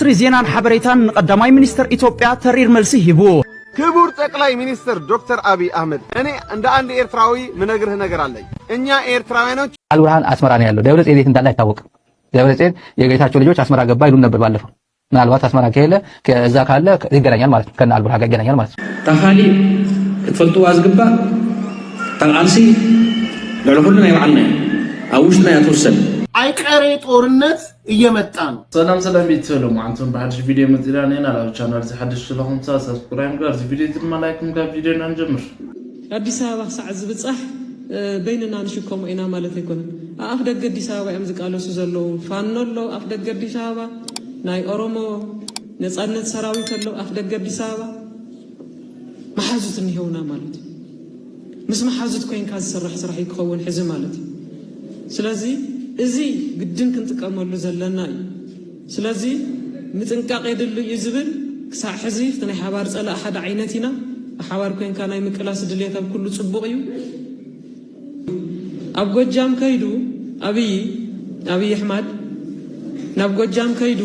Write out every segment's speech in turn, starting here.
ስሪ ዜናን ሓበሬታን ቀዳማይ ሚኒስትር ኢትዮጵያ ተሪር መልሲ ሂቡ። ክቡር ጠቅላይ ሚኒስትር ዶክተር አብይ አህመድ እኔ እንደ አንድ ኤርትራዊ ምነግርህ ነገር አለኝ። እኛ ኤርትራውያኖች አልብርሃን አስመራ ነው ያለው። ደብረ ጽዮን እንዳለ አይታወቅም። ደብረ ጽዮን የጌታቸው ልጆች አስመራ ገባ ይሉን ነበር ባለፈው። ምናልባት አስመራ ከሄለ ከዛ ካለ ይገናኛል ማለት ነው። ከነ አልብርሃን ጋር ይገናኛል ማለት ነው። ታኻሊ ክትፈልጡ አዝግባ ታልሲ ለሁሉና ይባልና አውሽና ያተወሰነ አይቀሬ ጦርነት እየመጣ ነው። ሰላም ቤተሰብ አንተም በአዲስ ቪዲዮ መጥራኔ እና ላው ቻናል ዘሐድሽ ስለሆነ ሰብስክራይብ ጋር እዚ ቪዲዮ ትማላይኩም ጋር ቪዲዮ እንጀምር። አዲስ አበባ ሰዓት ዝብጻሕ በይንና ንሽኮም ኢና ማለት አይኮን አፍ ደገ አዲስ አበባ ያም ዝቃለሱ ዘለው ፋኖሎ አፍ ደገ አዲስ አበባ ናይ ኦሮሞ ነጻነት ሰራዊት አለው አፍ ደገ አዲስ አበባ ማሐዙት እንይውና ማለት ምስ ማሐዙት ኮይን ካዝ ስራሕ ይከውን ሕዝ ማለት ስለዚህ እዚ ግድን ክንጥቀመሉ ዘለና እዩ። ስለዚህ ምጥንቃቄ ድል ይዝብል ክሳዕ ሕዚ ፍትናይ ሓባር ፀላእ ሓደ ዓይነት ኢና ሓባር ኮይንካ ናይ ምቅላስ ድልየታብ ኩሉ ጽቡቕ እዩ። ኣብ ጎጃም ከይዱ አብይ ኣሕመድ ናብ ጎጃም ከይዱ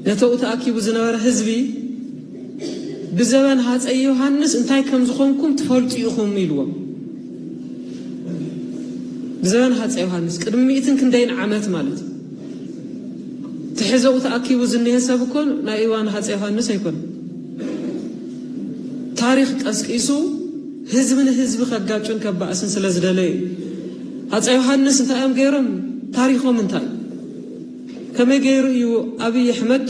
ነተኡ ተኣኪቡ ዝነበረ ህዝቢ ብዘበን ሃፀይ ዮሃንስ እንታይ ከም ዝኾንኩም ትፈልጡ ኢኹም ኢልዎም። ብዘበን ሃፀይ ዮሃንስ ቅድሚ 100 ክንደይን ዓመት ማለት ትሕዘው ተኣኪቡ ዝነሄ ሰብ እኮ ናይ እዋን ሃፀይ ዮሃንስ ኣይኮን። ታሪክ ቀስቂሱ ህዝብ ንህዝብ ከጋጩን ከባእስን ስለ ዝደለየ ሃፀይ ዮሃንስ እንታይ እዮም ገይሮም ታሪኾም እንታይ ከመይ ገይሩ እዩ አብይ አሕመድ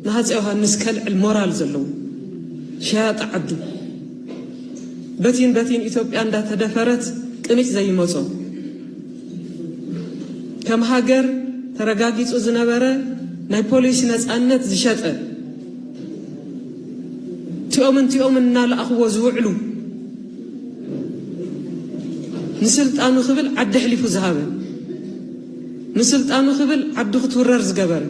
ንሃፀይ ዮሃንስ ከልዕል ሞራል ዘለዎ ሸያጥ ዓዱ በቲን ኢትዮጵያ እንዳተደፈረት ቅንጭ ዘይመጾ ከም ሃገር ተረጋጊጹ ዝነበረ ናይ ፖሊስ ነጻነት ዝሸጠ ቲኦም እናልኣኽዎ ዝውዕሉ ንስልጣኑ ክብል ዓዲ ሕሊፉ ዝሃበ ንስልጣኑ ክብል ዓዱ ክትውረር ዝገበረ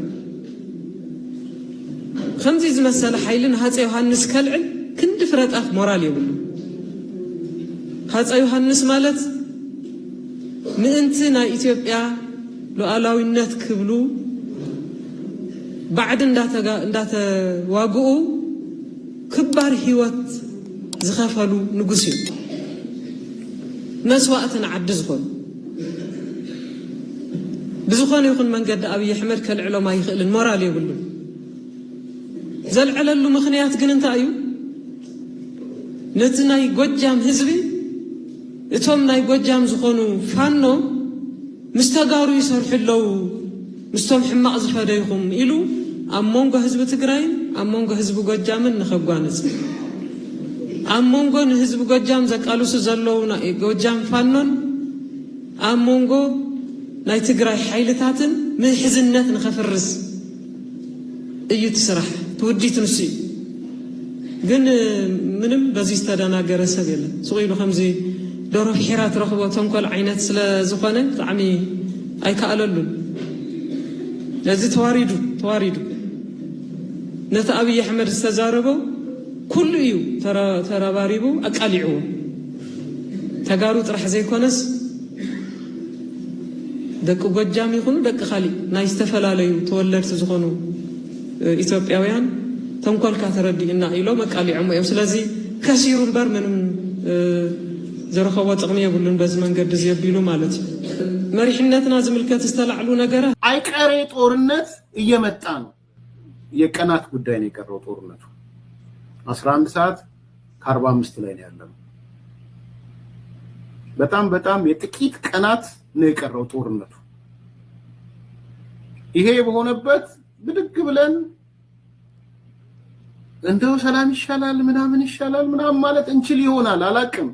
ከምዚ ዝመሰለ ሓይልን ሃፀይ ዮሃንስ ከልዕል ክንዲ ፍረጣፍ ሞራል የብሉ። ሃፀይ ዮሃንስ ማለት ምእንቲ ናይ ኢትዮጵያ ሉዓላዊነት ክብሉ ባዕድ እንዳተዋግኡ ክባር ህይወት ዝኸፈሉ ንጉስ እዩ። መስዋዕትን ዓዲ ዝኾኑ ብዝኾነ ይኹን መንገዲ አብይ አሕመድ ከልዕሎም ኣይኽእልን ሞራል የብሉ። ዘልዕለሉ ምኽንያት ግን እንታይ እዩ? ነቲ ናይ ጎጃም ህዝቢ እቶም ናይ ጎጃም ዝኾኑ ፋኖ ምስተጋሩ ይሰርሑ ኣለዉ ምስቶም ሕማቕ ዝፈደይኹም ኢሉ ኣብ መንጎ ህዝቢ ትግራይን ኣብ መንጎ ህዝቢ ጎጃምን ንኸጓንፅ ኣብ መንጎ ንህዝቢ ጎጃም ዘቃልሱ ዘለዉ ናይ ጎጃም ፋኖን ኣብ መንጎ ናይ ትግራይ ሓይልታትን ምሕዝነት ንኸፍርስ እዩ ትስራሕ ትውዲት ንሱ ግን ምንም በዚ ዝተደናገረ ሰብ የለን። ስቑኢሉ ከምዚ ደሮ ሒራ ትረኽቦ ተንኮል ዓይነት ስለ ዝኾነ ብጣዕሚ ኣይከኣለሉን። እዚ ተዋሪዱ ነቲ አብይ አሕመድ ዝተዛረቦ ኩሉ እዩ ተረባሪቡ ኣቃሊዕዎ ተጋሩ ጥራሕ ዘይኮነስ ደቂ ጎጃም ይኹኑ ደቂ ካሊእ ናይ ዝተፈላለዩ ተወለድቲ ዝኾኑ ኢትዮጵያውያን ተንኮልካ ተረዲእና ኢሎም ኣቃሊዖም እዮም። ስለዚ ከሲሩ እምበር ምንም ዘረኸቦ ጥቕሚ የብሉን በዚ መንገዲ ዘቢሉ ማለት እዩ። መሪሕነትና ዝምልከት ዝተላዕሉ ነገራት አይቀሬ ጦርነት እየመጣ ነው። የቀናት ጉዳይ ነው የቀረው ጦርነቱ 11 ሰዓት ከ45 ላይ ነው ያለው። በጣም የጥቂት ቀናት ነው የቀረው ጦርነቱ። ይሄ በሆነበት ብድግ ብለን እንደው ሰላም ይሻላል ምናምን ማለት እንችል ይሆናል አላቅም።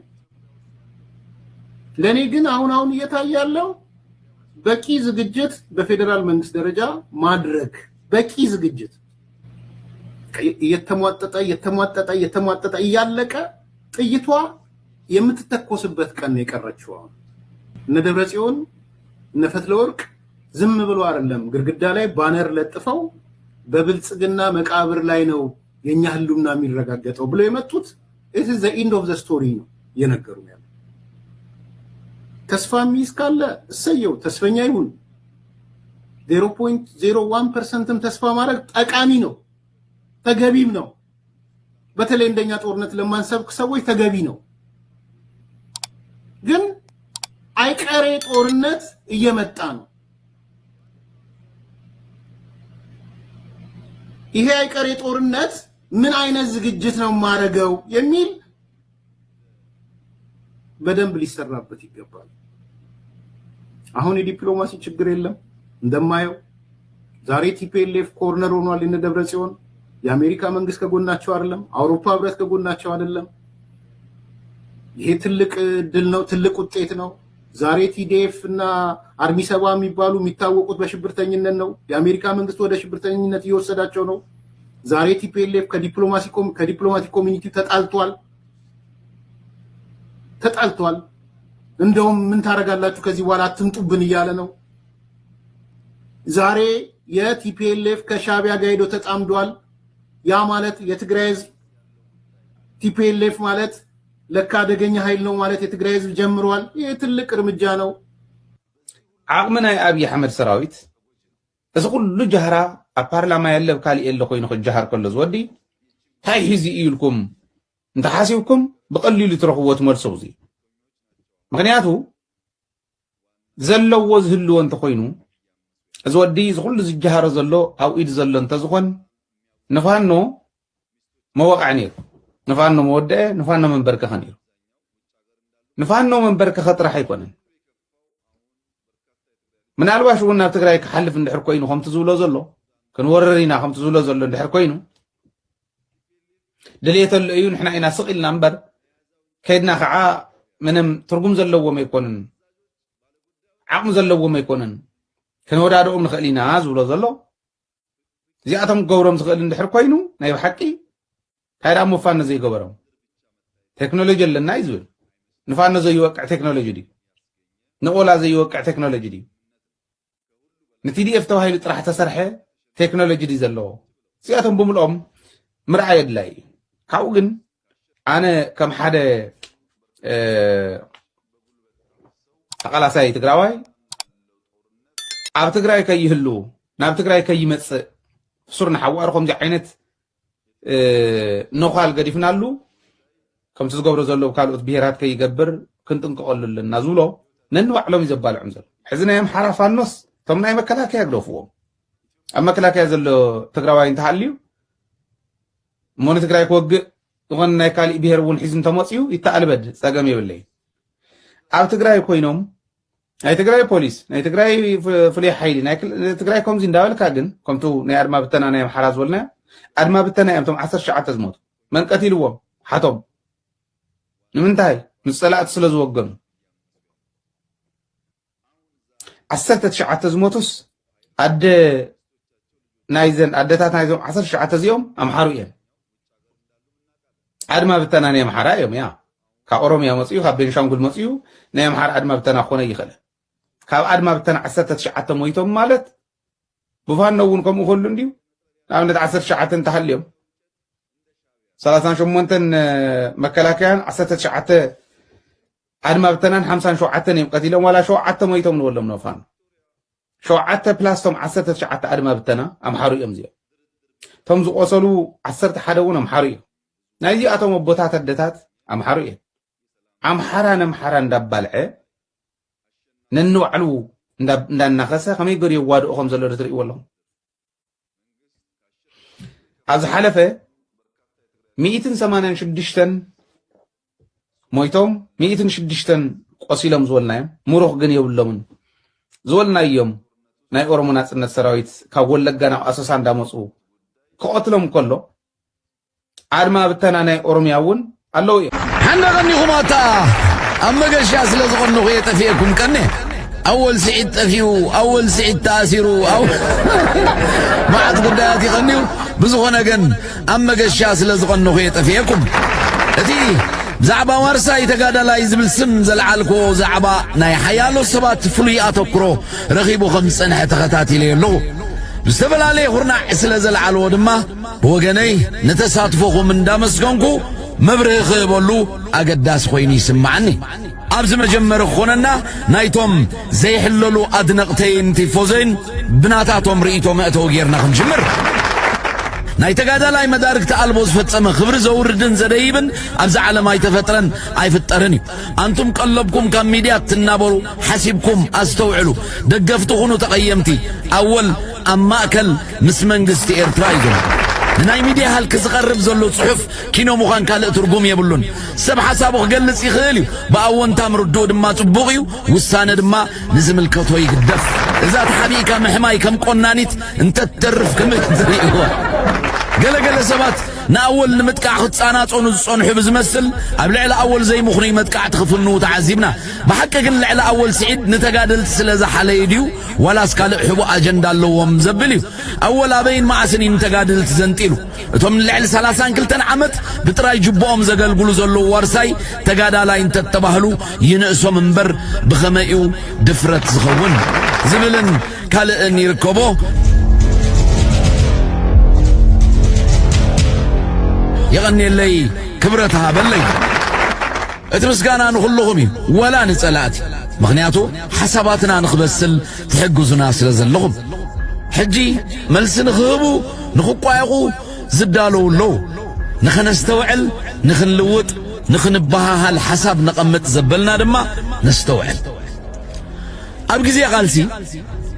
ለኔ ግን አሁን እየታየ ያለው በቂ ዝግጅት በፌደራል መንግስት ደረጃ ማድረግ በቂ ዝግጅት እየተሟጠጠ እያለቀ ጥይቷ የምትተኮስበት ቀን ነው የቀረችው። እነ ደብረጽዮን እነ ፈትለወርቅ ዝም ብሎ አይደለም ግርግዳ ላይ ባነር ለጥፈው በብልጽግና መቃብር ላይ ነው የኛ ህልውና የሚረጋገጠው ብለው የመጡት it is the end of the story ነው የነገሩን ያለው። ተስፋ የሚይዝ ካለ እሰየው ተስፈኛ ይሁን። 0.01%ም ተስፋ ማድረግ ጠቃሚ ነው ተገቢም ነው በተለይ እንደኛ ጦርነት ለማንሰብክ ሰዎች ተገቢ ነው ግን አይቀሬ ጦርነት እየመጣ ነው ይሄ አይቀሬ ጦርነት ምን አይነት ዝግጅት ነው ማረገው የሚል በደንብ ሊሰራበት ይገባል አሁን የዲፕሎማሲ ችግር የለም እንደማየው ዛሬ ቲፒኤልኤፍ ኮርነር ሆኗል እነ ደብረጽዮን የአሜሪካ መንግስት ከጎናቸው አይደለም አውሮፓ ህብረት ከጎናቸው አይደለም ይሄ ትልቅ ድል ነው ትልቅ ውጤት ነው ዛሬ ቲዲኤፍ እና አርሚ ሰባ የሚባሉ የሚታወቁት በሽብርተኝነት ነው የአሜሪካ መንግስት ወደ ሽብርተኝነት እየወሰዳቸው ነው ዛሬ ቲፒኤልኤፍ ከዲፕሎማቲክ ኮሚኒቲ ተጣልቷል እንደውም ምን ታረጋላችሁ ከዚህ በኋላ አትምጡብን እያለ ነው ዛሬ የቲፒኤልኤፍ ከሻቢያ ጋር ሄዶ ተጣምዷል ያ ማለት የትግራይ ህዝብ ቲፒኤልኤፍ ማለት ለካ አደገኛ ኃይል ነው ማለት የትግራይ ህዝብ ጀምሯል ይሄ ትልቅ እርምጃ ነው አቅምና አብይ አህመድ ሰራዊት እዚ ኩሉ ጀህራ ኣብ ፓርላማ ያለብ ካልእ የለ ኮይኑ ክጀሃር ከሎ ዝወዲ ታይ ሂዚ ኢልኩም እንተሓሲብኩም ብቐሊሉ ትረኽብዎ ትመልሱ እዚ ምክንያቱ ዘለዎ ዝህልዎ እንተኮይኑ እዚ ወዲ እዚ ኩሉ ዝጀሃሮ ዘሎ ኣብ ኢድ ዘሎ እንተዝኾን ንፋኖ መወቃዕ ነይሩ ንፋኖ መወድአ ንፋኖ መንበርከኸ ነይሩ ንፋኖ መንበርከኸ ጥራሕ ኣይኮነን ምናልባሽ እውን ናብ ትግራይ ክሓልፍ እንድሕር ኮይኑ ከምቲ ዝብሎ ዘሎ ክንወረሪና ከምቲ ዝብሎ ዘሎ እንድሕር ኮይኑ ድልየተሉ እዩ ንሕና ኢና ስቕ ኢልና እምበር ከይድና ከዓ ምንም ትርጉም ዘለዎም ኣይኮንን ዓቕሚ ዘለዎም ኣይኮንን ክንወዳድኦም ንኽእል ኢና ዝብሎ ዘሎ እዚኣቶም ክገብሮም ዝኽእል እንድሕር ኮይኑ ናይ ብሓቂ ታይዳ ምፋኖ ዘይገበሮም ቴክኖሎጂ ኣለና እዩ ዝብል ንፋኖ ዘይወቅዕ ቴክኖሎጂ ድዩ ንቆላ ዘይወቅዕ ቴክኖሎጂ ድዩ ንቲዲኤፍ ተባሂሉ ጥራሕ ተሰርሐ ቴክኖሎጂ ድዩ ዘለዎ እዚኣቶም ብምልኦም ምርኣይ ኣድላይ እዩ ካብኡ ግን ኣነ ከም ሓደ ተቃላሳይ ትግራዋይ ኣብ ትግራይ ከይህሉ ናብ ትግራይ ከይመፅእ ሱርና ሓዋር ከምዚ ዓይነት ነዃል ገዲፍናሉ ከምቲ ዝገብሮ ዘሎ ካልኦት ብሄራት ከይገብር ክንጥንቀቐሉ ኣለና ዝብሎ ነንባዕሎም እዩ ዘባልዖም ዘሎ ሕዚ ናይ ኣምሓራ ፋኖስ እቶም ናይ መከላከያ ግደፍዎም ኣብ መከላከያ ዘሎ ትግራዋይ እንተሃልዩ እሞ ንትግራይ ክወግእ ዝኾነ ናይ ካሊእ ብሄር እውን ሒዙ እንተመፅዩ ይተኣልበድ ፀገም የብለይ ኣብ ትግራይ ኮይኖም ናይ ትግራይ ፖሊስ ናይ ትግራይ ፍሉይ ሓይሊ ናይ ትግራይ ከምዚ እንዳበልካ ግን ከምቱ ናይ ኣድማ ብተና ናይ ኣምሓራ ዝበልና ኣድማ ብተና እዮም እቶም 19 ዝሞቱ መን ቀቲልዎም ሓቶም ንምንታይ ምስ ፀላእቲ ስለ ዝወገኑ 19 ዝሞቱስ ኣደ ናይዘን ኣደታት ናይዞም 19 እዚኦም ኣምሓሩ እዮም ኣድማ ብተና ናይ ኣምሓራ እዮም ያ ካብ ኦሮምያ መፅዩ ካብ ቤንሻንጉል መፅዩ ናይ ኣምሓራ ኣድማ ብተና ክኾነ ይኽእል ካብ ኣድማ ብተና 19 ሞይቶም ማለት ብፋኖ እውን ከምኡ ከሉ እንድዩ ንኣብነት 19 እንተሃልዮም 38 መከላከያን 19 ኣድማ ብተናን 57 እዮም ቀቲሎም ዋላ 7 ሞይቶም ንበሎም ነው ፋኖ 7 ፕላስቶም 19 ኣድማ ብተና ኣምሓሩ እዮም እዚኦም እቶም ዝቆሰሉ 11 እውን ኣምሓሩ እዮም ናይዚኣቶም ኣቦታት ኣደታት ኣምሓሩ እዮም ኣምሓራ ነምሓራ እንዳባልዐ ነንባዕሉ እንዳናኸሰ ከመይ ገይሩ የዋድኦ ከም ዘሎ ትርእይዎ ኣለኹም ኣብ ዝሓለፈ 186 ሞይቶም 106 ቆሲሎም ዝበልናዮም ሙሩኽ ግን የብሎምን ዝበልናዮም ናይ ኦሮሞ ናጽነት ሰራዊት ካብ ወለጋ ናብ ኣሶሳ እንዳመፁ ክቆትሎም ከሎ ኣድማ ብተና ናይ ኦሮምያ እውን ኣለዉ እዮም حندغنيكم أتا أما قشاس لزغنو غيه تفيكم كنه أول سعيد تفيو أول سعيد تاسيرو أو ما عاد قدات يغنيو بزغنا قن أما قشاس لزغنو غيه تفيكم أتي زعبا ورسا يتقادا لا يزبل سم زلعالكو زعبا ناي حيالو سبات فلوياتو كرو رغيبو 5 سنة تغتاتي ليلو بستفل عليه خرنا عسل زلعالو دما وقني نتساتفوكم من دامسكونكو مبرخ بولو أقداس خويني سمعني أبز مجمر خوننا نايتم زي حللو أدنقتين تيفوزين بناتاتهم رئيتهم أتو غيرنا خنجمر ناي تقادا لاي مدارك تقلبوز فتسما خبر زوردن زدايبن أبز عالم اي تفترن اي فترني أنتم قلبكم كم ميديات تنابرو حسيبكم استوعلو دقفتخونو تقيمتي أول أما أكل مسمنجستي إيرترايدون ناي ميديا هالكس قرب زلو صحف كينو مخان كالق ترقوم يبلون سب حسابو قلص يخيليو باون تامردو دما صبوغيو وسانه دما نزم الكوتو يقدف اذا تحبيكا محماي كم قنانيت انت تترف كم تريقوا قال سبات ناول نمتقع خصانات صنحو بزمسل ابلعل اول زي مخني متقع تخفنو تعذبنا بحق قال على اول سعيد نتقادلت سلازا حليديو ولا اسكال حبو اجندا لوم زبليو اول ابين مع سنين نتقادلت زنتيلو اتوم لعل 30 كلتن عمت بطراي جبوم زغلغلو زلو ورساي تقادا لا انت تباهلو ينقسو منبر بخمايو دفرت زخون زبلن كالن يركبو يغني اللي كبرتها بلي اتمسكانا نخلهم ولا نسألات مغنياتو حساباتنا نخبسل تحقزنا سلزلهم حجي ملس نخبو نخقايقو زدالو لو نخنستوعل نخنلوط نخنبها الحساب نقمت زبلنا دما نستوعل أبقزي قالسي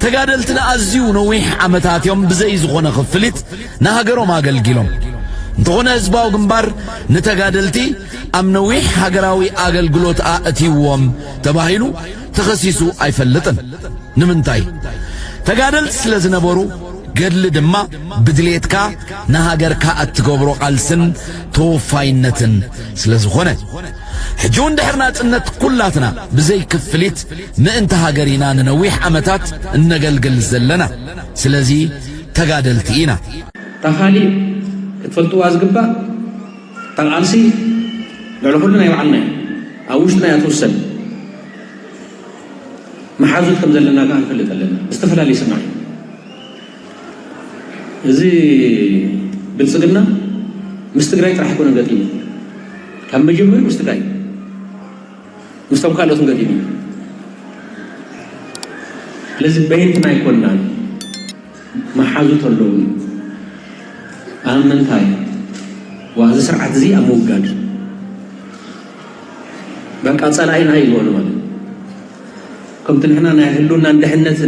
تقادلتنا أزيو نويح عمتات يوم بزي زغونا خفلت نهاقرو ما قلقلهم انتونا ازباو قنبار نتقادلتي امنويح هاقراوي اقل قلوت آتيوهم تباهينو تخسيسو اي فلتن نمنتاي تقادلت سلزنبورو قدل دما بدليتكا نهاقركا اتقوبرو قالسن توفاينتن سلزخونة حجون دحرنات انت كلاتنا بزي كفليت مئنت هاقرينا ننويح عمتات النقلقل زلنا سلزي تقادلتينا تخالي تفلتوا أزقبا تنقلسي لعلو كلنا يوعنا أوشنا يتوسل محازوت كم زلنا كان فلت لنا استفلا لي سمعي زي بالسجنة مستقراي راح يكون قديم كم بيجيبوا مستقراي مستوكالوس قديم لازم بينتنا يكوننا محازوت اللون أمنتاي وهذا سرعة زي أموجد بنك أصلاً هاي الوالد كم تنحنا نهلونا ندهنة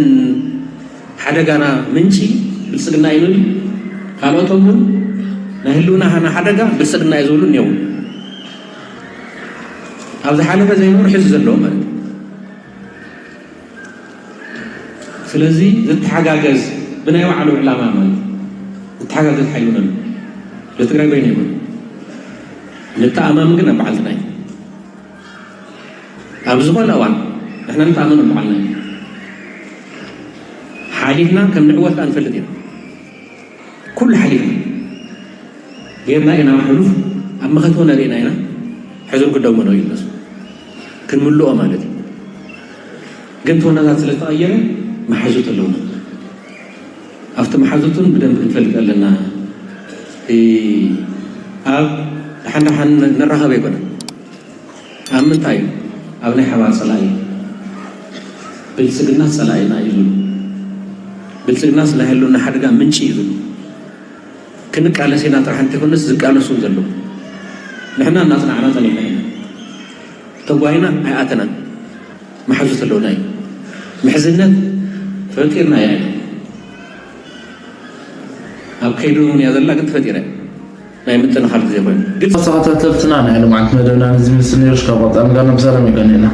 حدا جانا منشي بالسجن يقول قالوا تومن نهلونا هنا حدا جا بالسجن يزولون يوم هذا حاله زي نور حز اللوم فلذي زت حاجة جز بناء على علامة تحقق حيونا لتقرأ بينهم نتأمم قلنا بعلتنا أبزغوا الأوان إحنا نتأمم بعلنا حالينا كم نعوث أن فلتين كل حالينا غيرنا إنا محلوف أما خطونا لنا هنا حزر قدوا منه يلبس كن ملو أمانتي قلتونا ذات سلطة ما حزوت اللون أفتح محاضرتون بدنا نفلق لنا حنا نرها بيكون أمن تايم أبني حوار صلاي بالسجنات صلاي نايزون بالسجنات لهلونا حرقا من شيء كنك على سينا ترحن تكون نسزق على سون زلو نحنا ناسنا عنا زلونا تبواينا حياتنا محاجة اللوناي محزنات فكرنا يعني أو كيدون يا ذلك أنت فتيرة ما يمتنا خالد زي بين. قلت ساعات تلفتنا يعني معك مدونا نزيم السنير شكابات أنا قلنا بسلام يقولنا.